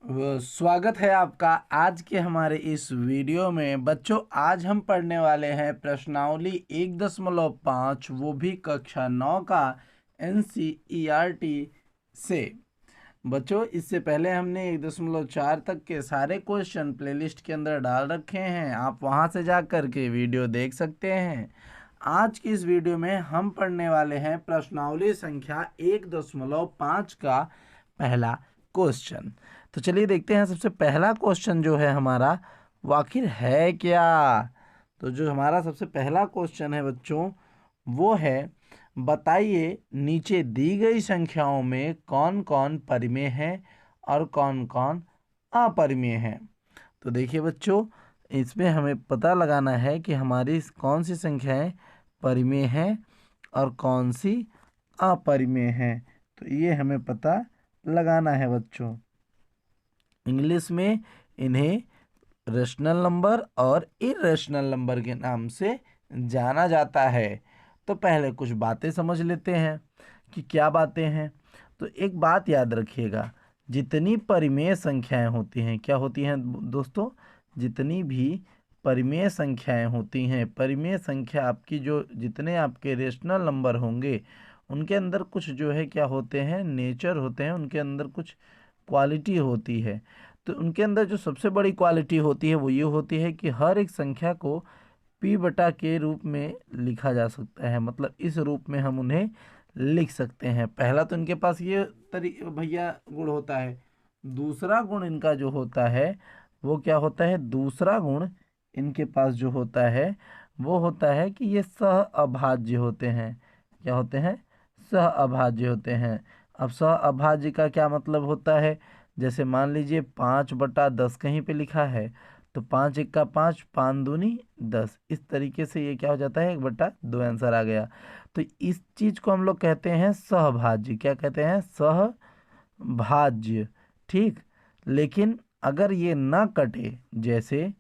स्वागत है आपका आज के हमारे इस वीडियो में। बच्चों, आज हम पढ़ने वाले हैं प्रश्नावली 1.5, वो भी कक्षा 9 का NCERT से। बच्चों, इससे पहले हमने 1.4 तक के सारे क्वेश्चन प्लेलिस्ट के अंदर डाल रखे हैं, आप वहां से जा कर के वीडियो देख सकते हैं। आज की इस वीडियो में हम पढ़ने वाले हैं प्रश्नावली संख्या 1.5 का पहला क्वेश्चन। तो चलिए देखते हैं सबसे पहला क्वेश्चन जो है हमारा, वो आखिर है क्या। तो जो हमारा सबसे पहला क्वेश्चन है बच्चों, वो है बताइए नीचे दी गई संख्याओं में कौन कौन परिमेय है और कौन कौन अपरिमेय है। तो देखिए बच्चों, इसमें हमें पता लगाना है कि हमारी कौन सी संख्याएं परिमेय हैं और कौन सी अपरिमेय हैं। तो ये हमें पता लगाना है बच्चों। इंग्लिश में इन्हें रेशनल नंबर और इरेशनल नंबर के नाम से जाना जाता है। तो पहले कुछ बातें समझ लेते हैं कि क्या बातें हैं। तो एक बात याद रखिएगा, जितनी परिमेय संख्याएं होती हैं, क्या होती हैं दोस्तों, जितनी भी परिमेय संख्याएं होती हैं, परिमेय संख्या आपकी जो जितने आपके रेशनल नंबर होंगे उनके अंदर कुछ जो है क्या होते हैं, नेचर होते हैं, उनके अंदर कुछ क्वालिटी होती है। तो उनके अंदर जो सबसे बड़ी क्वालिटी होती है वो ये होती है कि हर एक संख्या को p बटा के रूप में लिखा जा सकता है, मतलब इस रूप में हम उन्हें लिख सकते हैं। पहला तो इनके पास ये भैया गुण होता है। दूसरा गुण इनका जो होता है वो क्या होता है, दूसरा गुण इनके पास जो होता है वो होता है कि ये सह अभाज्य होते हैं। क्या होते हैं, सह अभाज्य होते हैं। अब सह अभाज्य का क्या मतलब होता है, जैसे मान लीजिए 5/10 कहीं पे लिखा है, तो 5 × 1 = 5, 5×2 = 10, इस तरीके से ये क्या हो जाता है, 1/2 आंसर आ गया। तो इस चीज को हम लोग कहते हैं सहभाज्य। क्या कहते हैं, सहभाज्य। ठीक। लेकिन अगर ये ना कटे, जैसे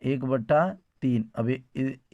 1/3, अभी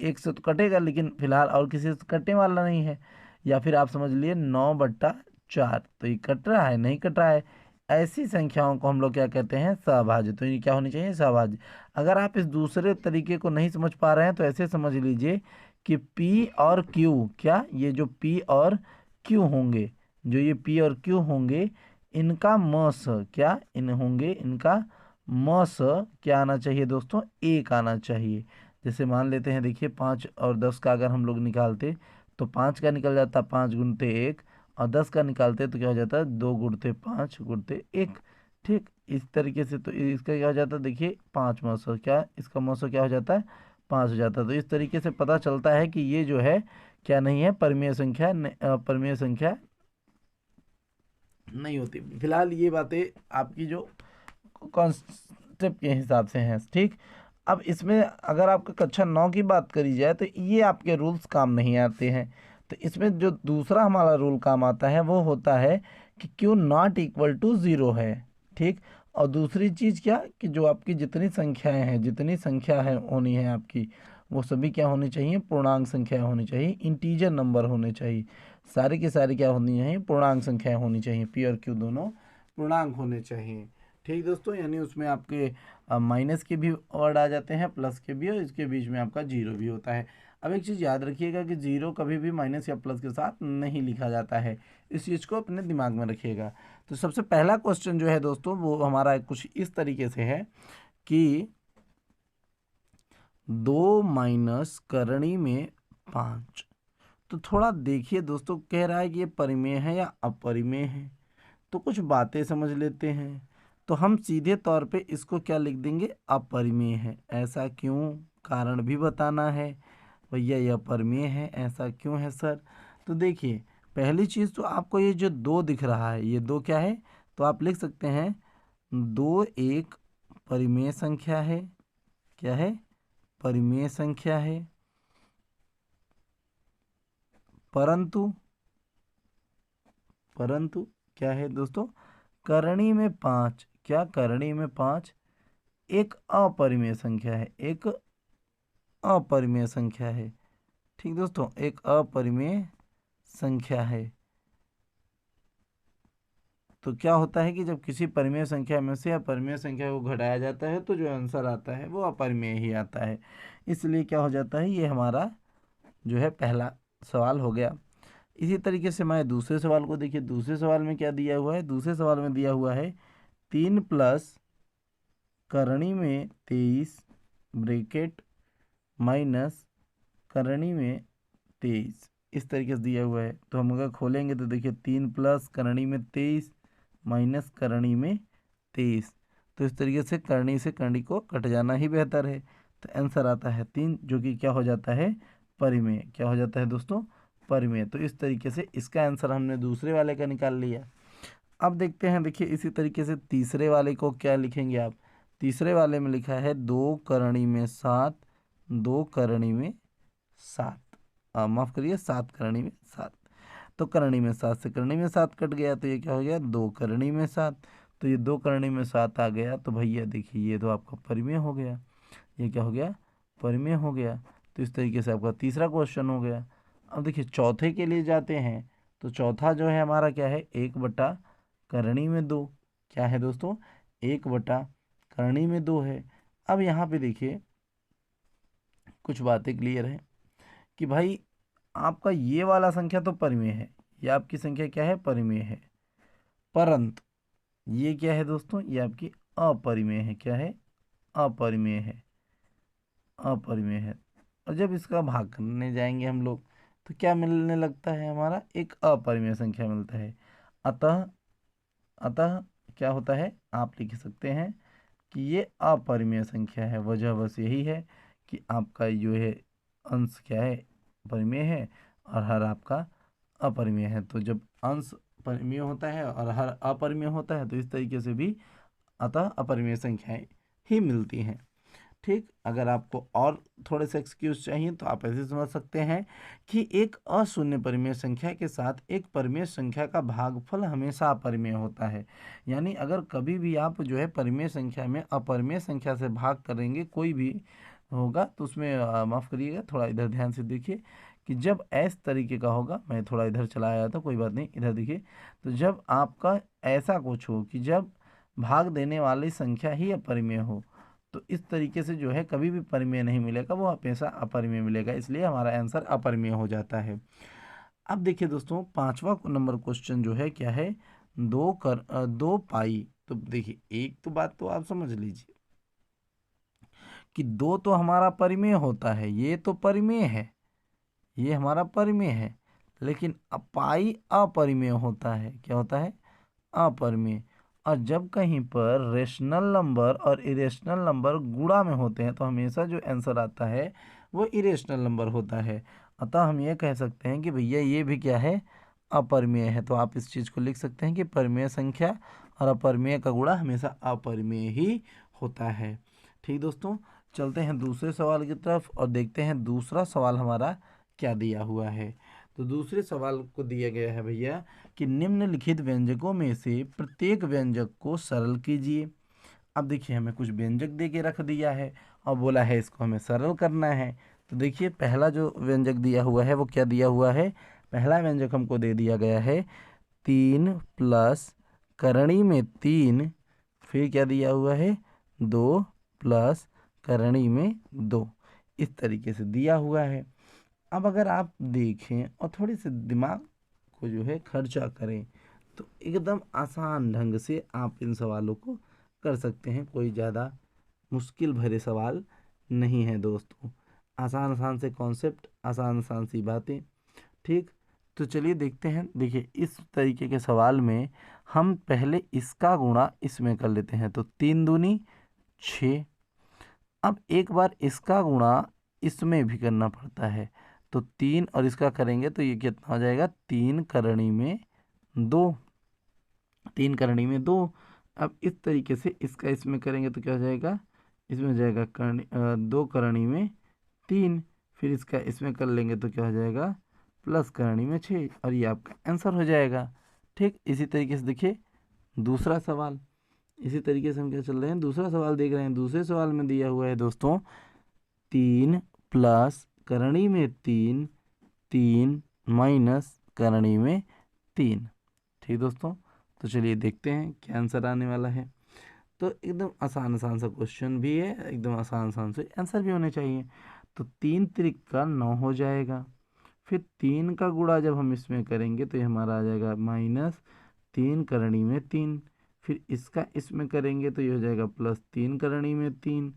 एक से तो कटेगा लेकिन फिलहाल और किसी से कटने वाला नहीं है। या फिर आप समझ लिए 9/4, तो ये कट रहा है, नहीं कट रहा है। ऐसी संख्याओं को हम लोग क्या कहते हैं, सहभाज्य। तो ये क्या होनी चाहिए, सहभाज्य। अगर आप इस दूसरे तरीके को नहीं समझ पा रहे हैं तो ऐसे समझ लीजिए कि P और Q, क्या ये जो P और Q होंगे, जो ये P और Q होंगे, इनका मस क्या इन होंगे, इनका मस क्या आना चाहिए दोस्तों, 1 आना चाहिए। जैसे मान लेते हैं, देखिए 5 और 10 का अगर हम लोग निकालते तो 5 का निकल जाता 5 × 1, और 10 का निकालते तो क्या हो जाता है, 2 × 5 × 1। ठीक, इस तरीके से तो इसका क्या हो जाता है, देखिए 5 क्या, इसका मौसम क्या हो जाता है, 5 हो जाता है। तो इस तरीके से पता चलता है कि ये जो है क्या नहीं है, परिमेय संख्या परिमेय संख्या नहीं होती। फिलहाल ये बातें आपकी जो कॉन्सेप्ट के हिसाब से हैं। ठीक। अब इसमें अगर आपका कक्षा 9 की बात करी जाए तो ये आपके रूल्स काम नहीं आते हैं। तो इसमें जो दूसरा हमारा रूल काम आता है वो होता है कि Q ≠ 0 है। ठीक। और दूसरी चीज़ क्या, कि जो आपकी जितनी संख्याएं हैं, जितनी संख्या है होनी है आपकी, वो सभी क्या होनी चाहिए, पूर्णांक संख्या होनी चाहिए, इंटीजर नंबर होने चाहिए। सारी की सारी क्या होनी चाहिए, पूर्णांक संख्याएं होनी चाहिए। P और Q दोनों पूर्णांक होने चाहिए। ठीक दोस्तों, यानी उसमें आपके माइनस के भी वर्ड आ जाते हैं, प्लस के भी, और इसके बीच में आपका जीरो भी होता है। अब एक चीज़ याद रखिएगा कि जीरो कभी भी माइनस या प्लस के साथ नहीं लिखा जाता है, इस चीज़ को अपने दिमाग में रखिएगा। तो सबसे पहला क्वेश्चन जो है दोस्तों, वो हमारा कुछ इस तरीके से है कि 2 माइनस करणी में 5। तो थोड़ा देखिए दोस्तों, कह रहा है कि ये परिमेय है या अपरिमेय है। तो कुछ बातें समझ लेते हैं। तो हम सीधे तौर पे इसको क्या लिख देंगे, अपरिमेय है। ऐसा क्यों, कारण भी बताना है। भैया यह अपरिमेय है, ऐसा क्यों है सर। तो देखिए, पहली चीज़ तो आपको ये जो 2 दिख रहा है, ये 2 क्या है, तो आप लिख सकते हैं 2 एक परिमेय संख्या है। क्या है, परिमेय संख्या है। परंतु परंतु क्या है दोस्तों, करणी में 5, क्या करणी में 5 एक अपरिमेय संख्या है, एक अपरिमेय संख्या है। ठीक दोस्तों, एक अपरिमेय संख्या है। तो क्या होता है कि जब किसी परिमेय संख्या में से अपरिमेय संख्या को घटाया जाता है तो जो आंसर आता है वो अपरिमेय ही आता है। इसलिए क्या हो जाता है, ये हमारा जो है पहला सवाल हो गया। इसी तरीके से मैं दूसरे सवाल को देखिए, दूसरे सवाल में क्या दिया हुआ है, दूसरे सवाल में दिया हुआ है 3 प्लस करणी में 23 ब्रैकेट माइनस करणी में 23, इस तरीके से दिया हुआ है। तो हम अगर खोलेंगे तो देखिए 3 प्लस करणी में 23 माइनस करणी में 23, तो इस तरीके से करणी को कट जाना ही बेहतर है। तो आंसर आता है 3, जो कि क्या हो जाता है, परिमेय। क्या हो जाता है दोस्तों, परिमेय। तो इस तरीके से इसका आंसर हमने दूसरे वाले का निकाल लिया। अब देखते हैं, देखिए इसी तरीके से तीसरे वाले को क्या लिखेंगे आप। तीसरे वाले में लिखा है 2 करणी में 7, 2 करणी में 7, माफ़ करिए 7 करणी में 7। तो करणी में 7 से करणी में 7 कट गया, तो ये क्या हो गया, 2 करणी में 7। तो ये 2 करणी में 7 आ गया, तो भैया देखिए ये तो आपका परिमेय हो गया। ये क्या हो गया, परिमेय हो गया। तो इस तरीके से आपका तीसरा क्वेश्चन हो गया। अब देखिए चौथे के लिए जाते हैं। तो चौथा जो है हमारा क्या है, 1 बटा करणी में 2। क्या है दोस्तों, 1 बटा करणी में 2 है। अब यहाँ पे देखिए कुछ बातें क्लियर हैं कि भाई आपका ये वाला संख्या तो परिमेय है, ये आपकी संख्या क्या है, परिमेय है। परंतु ये क्या है दोस्तों, ये आपकी अपरिमेय है। क्या है, अपरिमेय है, अपरिमेय है। और जब इसका भाग करने जाएंगे हम लोग तो क्या मिलने लगता है, हमारा एक अपरिमेय संख्या मिलता है। अतः अतः क्या होता है, आप लिख सकते हैं कि ये अपरिमेय संख्या है। वजह बस यही है कि आपका जो है अंश क्या है, परिमेय है, और हर आपका अपरिमेय है। तो जब अंश परिमेय होता है और हर अपरिमेय होता है तो इस तरीके से भी अतः अपरिमेय संख्याएं ही मिलती हैं। ठीक, अगर आपको और थोड़े से एक्सक्यूज चाहिए तो आप ऐसे समझ सकते हैं कि एक अशून्य परिमेय संख्या के साथ एक परिमेय संख्या का भागफल हमेशा अपरिमेय होता है। यानी अगर कभी भी आप जो है परिमेय संख्या में अपरिमेय संख्या से भाग करेंगे, कोई भी होगा, तो उसमें माफ़ करिएगा, थोड़ा इधर ध्यान से देखिए कि जब इस तरीके का होगा, मैं थोड़ा इधर चला आया था, कोई बात नहीं, इधर देखिए। तो जब आपका ऐसा कुछ हो कि जब भाग देने वाली संख्या ही अपरिमेय हो, तो इस तरीके से जो है कभी भी परिमेय नहीं मिलेगा, वो हमेशा अपरिमेय मिलेगा। इसलिए हमारा आंसर अपरिमेय हो जाता है। अब देखिए दोस्तों, पांचवा नंबर क्वेश्चन जो है क्या है, 2 पाई। तो देखिए एक तो बात तो आप समझ लीजिए कि 2 तो हमारा परिमेय होता है, ये तो परिमेय है, ये हमारा परिमेय है। लेकिन पाई अपरिमेय होता है। क्या होता है, अपरिमेय। और जब कहीं पर रेशनल नंबर और इरेशनल नंबर गुणा में होते हैं तो हमेशा जो आंसर आता है वो इरेशनल नंबर होता है। अतः हम ये कह सकते हैं कि भैया ये भी क्या है, अपरिमेय है। तो आप इस चीज़ को लिख सकते हैं कि परिमेय संख्या और अपरिमेय का गुणा हमेशा अपरिमेय ही होता है। ठीक दोस्तों, चलते हैं दूसरे सवाल की तरफ और देखते हैं दूसरा सवाल हमारा क्या दिया हुआ है। तो दूसरे सवाल को दिया गया है भैया कि निम्नलिखित व्यंजकों में से प्रत्येक व्यंजक को सरल कीजिए। अब देखिए हमें कुछ व्यंजक दे के रख दिया है और बोला है इसको हमें सरल करना है। तो देखिए पहला जो व्यंजक दिया हुआ है वो क्या दिया हुआ है, पहला व्यंजक हमको दे दिया गया है 3 प्लस करणी में 3, फिर क्या दिया हुआ है 2 प्लस करणी में 2, इस तरीके से दिया हुआ है। अब अगर आप देखें और थोड़ी सी दिमाग को जो है खर्चा करें तो एकदम आसान ढंग से आप इन सवालों को कर सकते हैं। कोई ज़्यादा मुश्किल भरे सवाल नहीं है दोस्तों, आसान आसान से कॉन्सेप्ट, आसान आसान सी बातें। ठीक, तो चलिए देखते हैं। देखिए इस तरीके के सवाल में हम पहले इसका गुणा इसमें कर लेते हैं, तो 3 दूनी 6। अब एक बार इसका गुणा इसमें भी करना पड़ता है, तो 3 और इसका करेंगे तो ये कितना हो जाएगा, 3 करणी में 2, 3 करणी में 2। अब इस तरीके से इसका इसमें करेंगे तो क्या हो जाएगा, इसमें हो जाएगा 2 करणी में 3, फिर इसका इसमें कर लेंगे तो क्या हो जाएगा, प्लस करणी में 6, और ये आपका आंसर हो जाएगा। ठीक, इसी तरीके से देखिए दूसरा सवाल, इसी तरीके से हम क्या चल रहे हैं, दूसरा सवाल देख रहे हैं। दूसरे सवाल में दिया हुआ है दोस्तों 3 प्लस करणी में 3, 3 माइनस करणी में 3। ठीक दोस्तों, तो चलिए देखते हैं क्या आंसर आने वाला है। तो एकदम आसान आसान सा क्वेश्चन भी है, एकदम आसान आसान से आंसर भी होने चाहिए। तो 3 त्रिक का 9 हो जाएगा, फिर 3 का गुणा जब हम इसमें करेंगे तो ये हमारा आ जाएगा -3 करणी में 3, फिर इसका इसमें करेंगे तो ये हो जाएगा +3 करणी में 3।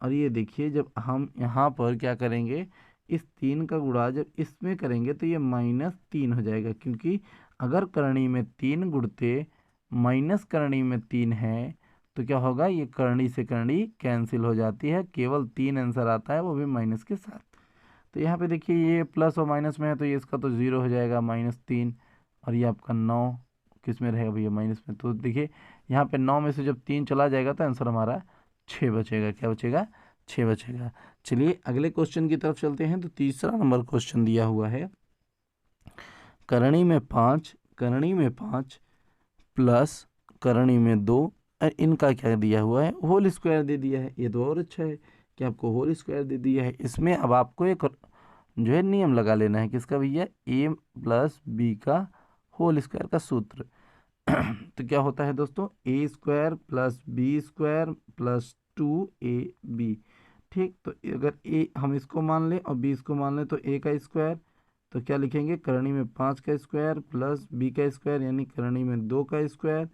और ये देखिए जब हम यहाँ पर क्या करेंगे, इस 3 का गुणा जब इसमें करेंगे तो ये -3 हो जाएगा, क्योंकि अगर करणी में 3 गुणते माइनस करणी में 3 है तो क्या होगा, ये करणी से करणी कैंसिल हो जाती है, केवल 3 आंसर आता है, वो भी माइनस के साथ। तो यहाँ पे देखिए ये प्लस और माइनस में है तो ये इसका तो 0 हो जाएगा -3, और ये आपका 9 किस में रहेगा भैया, माइनस में। तो देखिए यहाँ पे 9 में से जब 3 चला जाएगा तो आंसर हमारा 6 बचेगा। क्या बचेगा, 6 बचेगा। चलिए अगले क्वेश्चन की तरफ चलते हैं। तो तीसरा नंबर क्वेश्चन दिया हुआ है, करणी में 5 प्लस करणी में 2, और इनका क्या दिया हुआ है, होल स्क्वायर दे दिया है। ये तो और अच्छा है कि आपको होल स्क्वायर दे दिया है। इसमें अब आपको एक जो है नियम लगा लेना है, किसका भैया, a + b का होल स्क्वायर का सूत्र। तो क्या होता है दोस्तों, a² + b² + 2ab। ठीक, तो अगर a हम इसको मान लें और b इसको मान लें तो a का स्क्वायर, तो क्या लिखेंगे, करणी में 5 का स्क्वायर प्लस b का स्क्वायर यानी करणी में 2 का स्क्वायर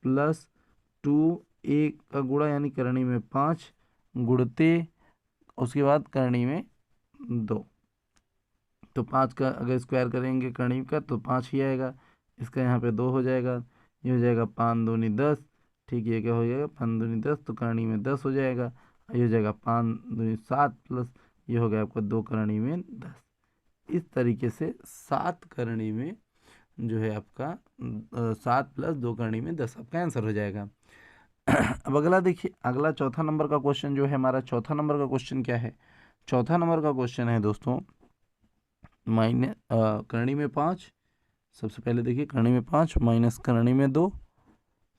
प्लस 2a का गुणा यानी करणी में 5 गुणते उसके बाद करणी में 2। तो 5 का अगर स्क्वायर करेंगे करणी का तो 5 ही आएगा, इसका यहाँ पे 2 हो जाएगा, ये हो जाएगा 5 दूनी 10। ठीक, ये क्या हो जाएगा, 5 दूनी 10, तो करणी में 10 हो जाएगा, ये हो जाएगा 5 दूनी 7 प्लस ये हो गया आपका 2 करणी में 10। इस तरीके से 7 करणी में जो है आपका 7 + 2 करणी में 10 आपका आंसर हो जाएगा। अब अगला देखिए, अगला चौथा नंबर का क्वेश्चन जो है हमारा, चौथा नंबर का क्वेश्चन क्या है, चौथा नंबर का क्वेश्चन है दोस्तों करणी में 5। सबसे पहले देखिए करणी में 5 माइनस करणी में 2,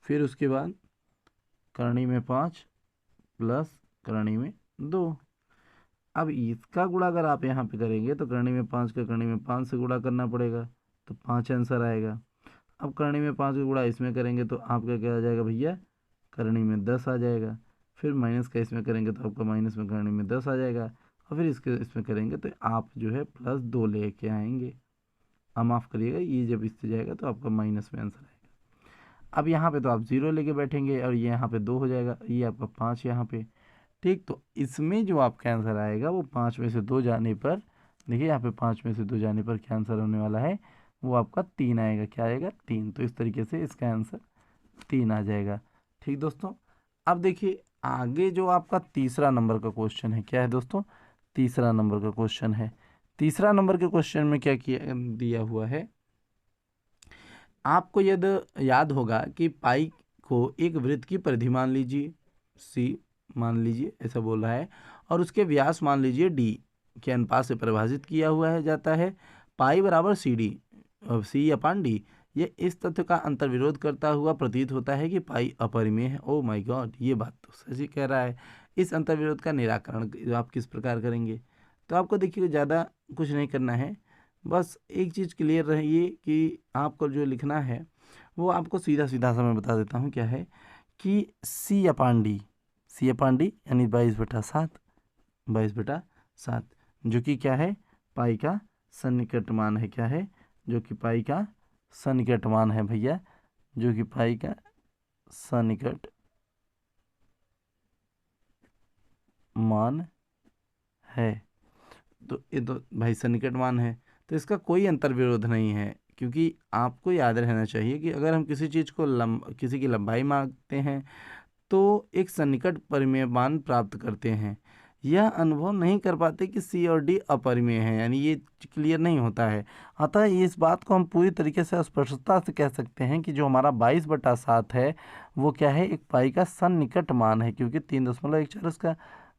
फिर उसके बाद करणी में 5 प्लस करणी में 2। अब इसका गुणा अगर आप यहाँ पे करेंगे तो करणी में 5 का करणी में 5 से गुणा करना पड़ेगा, तो 5 आंसर आएगा। अब करणी में 5 का गुणा इसमें करेंगे तो आपका क्या आ जाएगा भैया, करणी में 10 आ जाएगा। फिर माइनस का इसमें करेंगे तो आपका माइनस में करणी में 10 आ जाएगा, और फिर इसके इसमें करेंगे तो आप जो है +2 लेके आएंगे। अब माफ़ करिएगा, ये जब इससे जाएगा तो आपका माइनस में आंसर आएगा। अब यहाँ पे तो आप 0 लेके बैठेंगे और ये यहाँ पे 2 हो जाएगा, ये आपका 5 यहाँ पे। ठीक, तो इसमें जो आपका आंसर आएगा वो 5 में से 2 जाने पर, देखिए यहाँ पे 5 में से 2 जाने पर क्या आंसर होने वाला है, वो आपका 3 आएगा। क्या आएगा, 3। तो इस तरीके से इसका आंसर 3 आ जाएगा। ठीक दोस्तों, अब देखिए आगे जो आपका तीसरा नंबर का क्वेश्चन है, क्या है दोस्तों, तीसरा नंबर का क्वेश्चन है। तीसरा नंबर के क्वेश्चन में क्या किया दिया हुआ है, आपको यदि याद होगा कि पाई को एक वृत्त की परिधि मान लीजिए, सी मान लीजिए ऐसा बोल रहा है, और उसके व्यास मान लीजिए डी के अनुपात से परिभाषित किया हुआ है जाता है, पाई बराबर C/D। ये इस तथ्य का अंतर्विरोध करता हुआ प्रतीत होता है कि पाई अपरिमेय है। ओ माय गॉड, ये बात तो सही कह रहा है। इस अंतर्विरोध का निराकरण आप किस प्रकार करेंगे, तो आपको देखिए ज़्यादा कुछ नहीं करना है, बस एक चीज़ क्लियर रहिए कि आपको जो लिखना है वो आपको सीधा सीधा सा मैं बता देता हूँ क्या है, कि C/D यानी 22/7, 22/7 जो कि क्या है, पाई का सन्निकट मान है। क्या है, जो कि पाई का सन्निकट मान है भैया, जो कि पाई का सन्निकट मान है। तो ये तो भाई सन्निकट मान है, तो इसका कोई अंतर्विरोध नहीं है, क्योंकि आपको याद रहना चाहिए कि अगर हम किसी चीज़ को किसी की लंबाई मांगते हैं तो एक सन्निकट परिमेय मान प्राप्त करते हैं। यह अनुभव नहीं कर पाते कि C/D अपरिमेय है, यानी ये क्लियर नहीं होता है। अतः इस बात को हम पूरी तरीके से स्पष्टता से कह सकते हैं कि जो हमारा 22/7 है वो क्या है, एक पाई का सन्निकट मान है, क्योंकि 3.14 उसका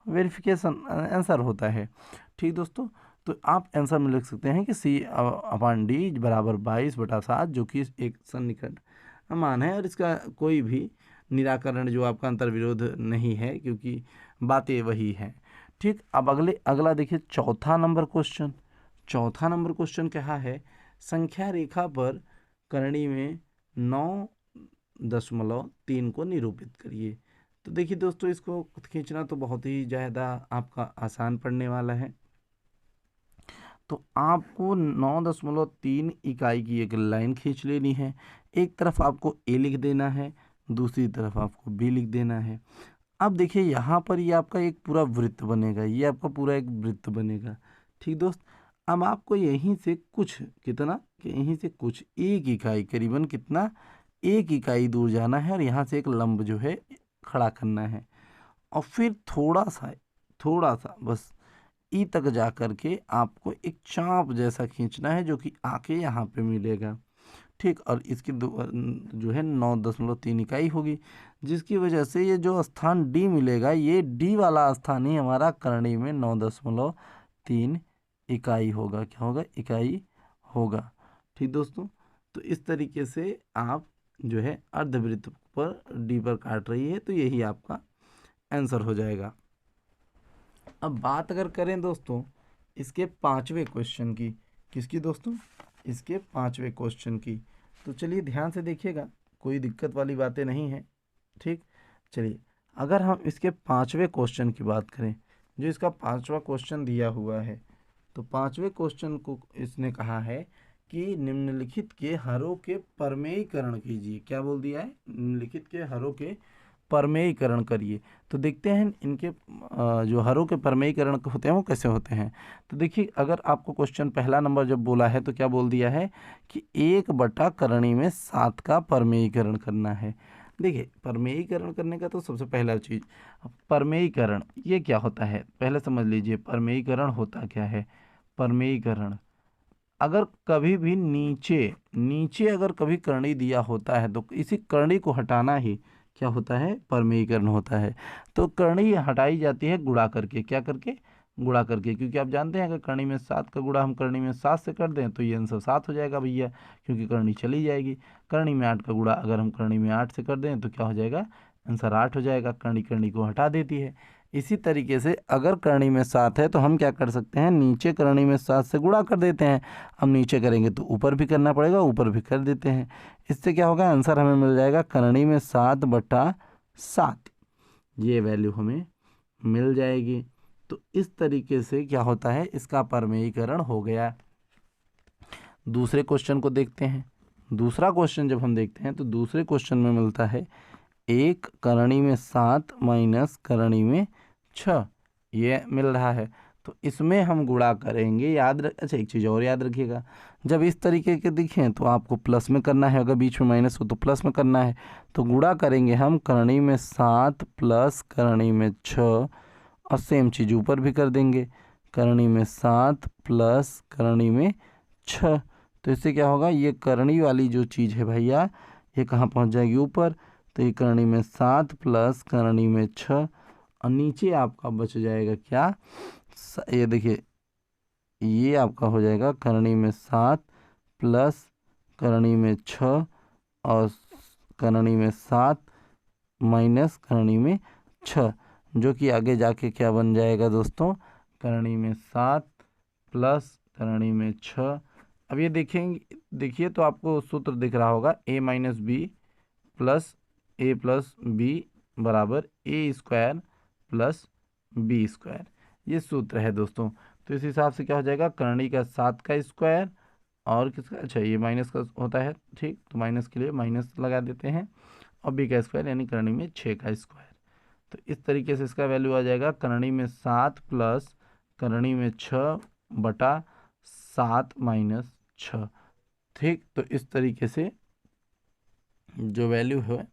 वेरिफिकेशन आंसर होता है। ठीक दोस्तों, तो आप आंसर में लिख सकते हैं कि C/D बराबर 22/7 जो कि एक सन्निकट मान है, और इसका कोई भी निराकरण जो आपका अंतर्विरोध नहीं है, क्योंकि बातें वही हैं। ठीक, अब अगला देखिए चौथा नंबर क्वेश्चन। चौथा नंबर क्वेश्चन क्या है, संख्या रेखा पर करणी में 9 9.3 को निरूपित करिए। तो देखिए दोस्तों, इसको खींचना तो बहुत ही ज़्यादा आपका आसान पड़ने वाला है। तो आपको 9.3 इकाई की एक लाइन खींच लेनी है। एक तरफ आपको ए लिख देना है, दूसरी तरफ आपको बी लिख देना है। अब देखिए यहाँ पर ये आपका एक पूरा वृत्त बनेगा, ये आपका पूरा एक वृत्त बनेगा। ठीक दोस्त, अब आपको यहीं से कुछ कितना कि यहीं से कुछ एक इकाई, करीबन कितना, एक इकाई दूर जाना है और यहाँ से एक लंब जो है खड़ा करना है। और फिर थोड़ा सा बस ई तक जा कर के आपको एक चाप जैसा खींचना है, जो कि आके यहाँ पे मिलेगा। ठीक, और इसकी जो है 9.3 इकाई होगी, जिसकी वजह से ये जो स्थान डी मिलेगा, ये डी वाला स्थान ही हमारा करणी में 9.3 इकाई होगा। क्या होगा? इकाई होगा। ठीक दोस्तों, तो इस तरीके से आप जो है अर्धवृत्त पर डी पर काट रही है, तो यही आपका आंसर हो जाएगा। अब बात अगर करें दोस्तों इसके 5वें क्वेश्चन की, किसकी दोस्तों? इसके 5वें क्वेश्चन की। तो चलिए ध्यान से देखिएगा, कोई दिक्कत वाली बातें नहीं है। ठीक, चलिए अगर हम इसके 5वें क्वेश्चन की बात करें, जो इसका 5वां क्वेश्चन दिया हुआ है, तो 5वें क्वेश्चन को इसने कहा है कि निम्नलिखित के हरों के परमेयीकरण कीजिए। क्या बोल दिया है? निम्नलिखित के हरों के परमेयीकरण करिए। तो देखते हैं इनके जो हरों के परमेयीकरण होते हैं वो कैसे होते हैं। तो देखिए, अगर आपको क्वेश्चन पहला नंबर जब बोला है तो क्या बोल दिया है कि 1/करणी में 7 का परमेयीकरण करना है। देखिए, परमेयीकरण करने का तो सबसे पहला चीज़, परमेयीकरण ये क्या होता है पहले समझ लीजिए। परमेयीकरण होता क्या है? परमेयीकरण, अगर कभी भी नीचे नीचे अगर कभी करणी दिया होता है तो इसी करणी को हटाना ही क्या होता है? परमेयीकरण होता है। तो करणी हटाई जाती है गुणा करके। क्या करके? गुणा करके, क्योंकि आप जानते हैं अगर करणी में 7 का गुणा हम करणी में 7 से कर दें तो ये आंसर 7 हो जाएगा भैया, क्योंकि करणी चली जाएगी। करणी में 8 का गुणा अगर हम करणी में 8 से कर दें तो क्या हो जाएगा? आंसर 8 हो जाएगा। करणी करणी को हटा देती है। इसी तरीके से अगर करणी में 7 है तो हम क्या कर सकते हैं? नीचे करणी में 7 से गुणा कर देते हैं। हम नीचे करेंगे तो ऊपर भी करना पड़ेगा, ऊपर भी कर देते हैं। इससे क्या होगा? आंसर हमें मिल जाएगा करणी में 7/7, ये वैल्यू हमें मिल जाएगी। तो इस तरीके से क्या होता है? इसका परमेयीकरण हो गया। दूसरे क्वेश्चन को देखते हैं। दूसरा क्वेश्चन जब हम देखते हैं तो दूसरे क्वेश्चन में मिलता है 1 करणी में 7 माइनस करणी में 6, ये मिल रहा है। तो इसमें हम गुणा करेंगे। अच्छा, एक चीज़ और याद रखिएगा, जब इस तरीके के दिखें तो आपको प्लस में करना है, अगर बीच में माइनस हो तो प्लस में करना है। तो गुणा करेंगे हम करणी में 7 प्लस करणी में 6, और सेम चीज़ ऊपर भी कर देंगे, करणी में 7 प्लस करणी में 6। तो इससे क्या होगा? ये करणी वाली जो चीज़ है भैया, ये कहाँ पहुँच जाएगी? ऊपर। तो ये करणी में 7 प्लस करणी में 6, और नीचे आपका बच जाएगा क्या? ये देखिए, ये आपका हो जाएगा करणी में 7 प्लस करणी में 6, और करणी में 7 माइनस करणी में 6, जो कि आगे जाके क्या बन जाएगा दोस्तों? करणी में 7 प्लस करणी में 6। अब ये देखेंगे, देखिए तो आपको सूत्र दिख रहा होगा, a minus B plus A plus B बराबर A square plus B square, ये सूत्र है दोस्तों। तो इस हिसाब से क्या हो जाएगा? करणी का 7 का स्क्वायर और किसका, अच्छा ये माइनस का होता है, ठीक, तो माइनस के लिए माइनस लगा देते हैं, और बी का स्क्वायर यानी करणी में 6 का स्क्वायर। तो इस तरीके से इसका वैल्यू आ जाएगा करणी में 7 प्लस करणी में 6/7 माइनस 6। ठीक, तो इस तरीके से जो वैल्यू है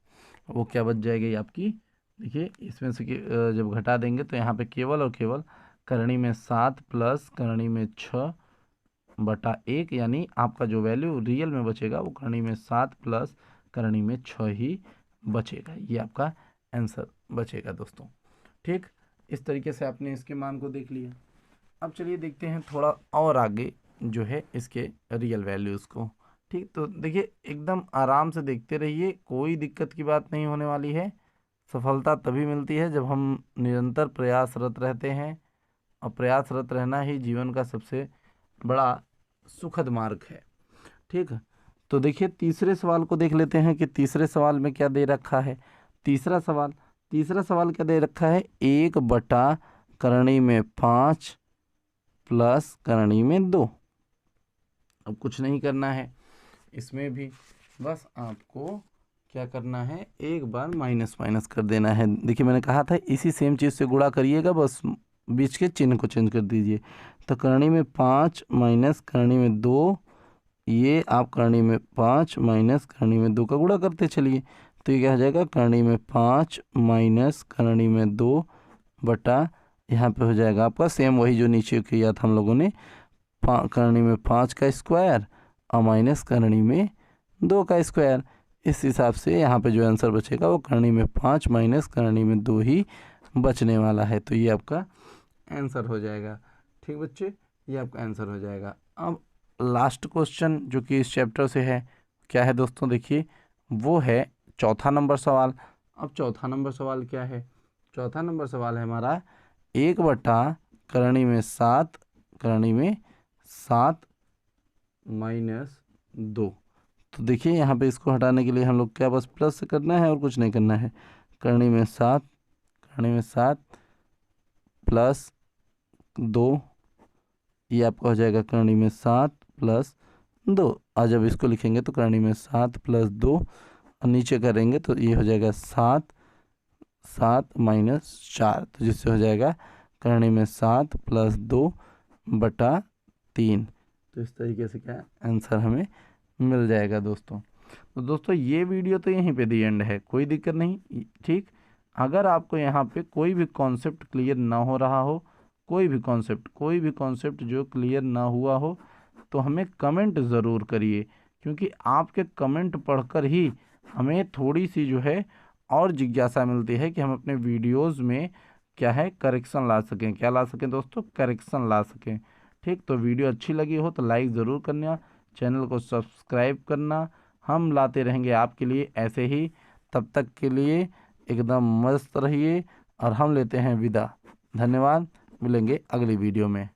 वो क्या बच जाएगी आपकी? देखिए, इसमें से जब घटा देंगे तो यहाँ पे केवल और केवल करणी में 7 प्लस करणी में 6/1, यानी आपका जो वैल्यू रियल में बचेगा वो करणी में 7 प्लस करणी में 6 ही बचेगा। ये आपका आंसर बचेगा दोस्तों। ठीक, इस तरीके से आपने इसके मान को देख लिया। अब चलिए देखते हैं थोड़ा और आगे जो है इसके रियल वैल्यूज़ को। ठीक, तो देखिए एकदम आराम से देखते रहिए, कोई दिक्कत की बात नहीं होने वाली है। सफलता तभी मिलती है जब हम निरंतर प्रयासरत रहते हैं, और प्रयासरत रहना ही जीवन का सबसे बड़ा सुखद मार्ग है। ठीक है, तो देखिए तीसरे सवाल को देख लेते हैं कि तीसरे सवाल में क्या दे रखा है। तीसरा सवाल क्या दे रखा है, 1 करणी में 5 प्लस करणी में 2। अब कुछ नहीं करना है इसमें भी, बस आपको क्या करना है, एक बार माइनस माइनस कर देना है। देखिए मैंने कहा था इसी सेम चीज़ से गुणा करिएगा, बस बीच के चिन्ह को चेंज कर दीजिए। तो करणी में 5 माइनस करणी में 2, ये आप करणी में 5 माइनस करणी में 2 का गुणा करते चलिए। तो ये क्या हो जाएगा, करणी में 5 माइनस करणी में 2 बटा, यहाँ पे हो जाएगा आपका सेम वही जो नीचे किया था हम लोगों ने, करणी में 5 का स्क्वायर और माइनस करणी में 2 का स्क्वायर। इस हिसाब से यहाँ पे जो आंसर बचेगा वो करणी में 5 माइनस करणी में 2 ही बचने वाला है। तो ये आपका आंसर हो जाएगा। ठीक बच्चे, ये आपका आंसर हो जाएगा। अब लास्ट क्वेश्चन जो कि इस चैप्टर से है, क्या है दोस्तों, देखिए वो है चौथा नंबर सवाल। अब चौथा नंबर सवाल क्या है, चौथा नंबर सवाल है हमारा 1 करणी में 7 करणी में 7 माइनस 2। तो देखिए यहाँ पे इसको हटाने के लिए हम लोग क्या बस प्लस से करना है और कुछ नहीं करना है। करणी में 7 प्लस 2, ये आपका हो जाएगा करणी में 7 प्लस 2। आज जब इसको लिखेंगे तो करणी में 7 प्लस 2 और नीचे करेंगे तो ये हो जाएगा 7 माइनस 4, तो जिससे हो जाएगा करणी में 7 प्लस 2 बटा 3। तो इस तरीके से क्या आंसर हमें मिल जाएगा दोस्तों। तो दोस्तों ये वीडियो तो यहीं पे दी एंड है, कोई दिक्कत नहीं। ठीक, अगर आपको यहाँ पे कोई भी कॉन्सेप्ट क्लियर ना हो रहा हो, कोई भी कॉन्सेप्ट जो क्लियर ना हुआ हो, तो हमें कमेंट ज़रूर करिए, क्योंकि आपके कमेंट पढ़कर ही हमें थोड़ी सी जो है और जिज्ञासा मिलती है कि हम अपने वीडियोस में क्या है करेक्शन ला सकें। क्या ला सकें दोस्तों, करेक्शन ला सकें। ठीक, तो वीडियो अच्छी लगी हो तो लाइक ज़रूर करना, चैनल को सब्सक्राइब करना। हम लाते रहेंगे आपके लिए ऐसे ही। तब तक के लिए एकदम मस्त रहिए और हम लेते हैं विदा। धन्यवाद, मिलेंगे अगली वीडियो में।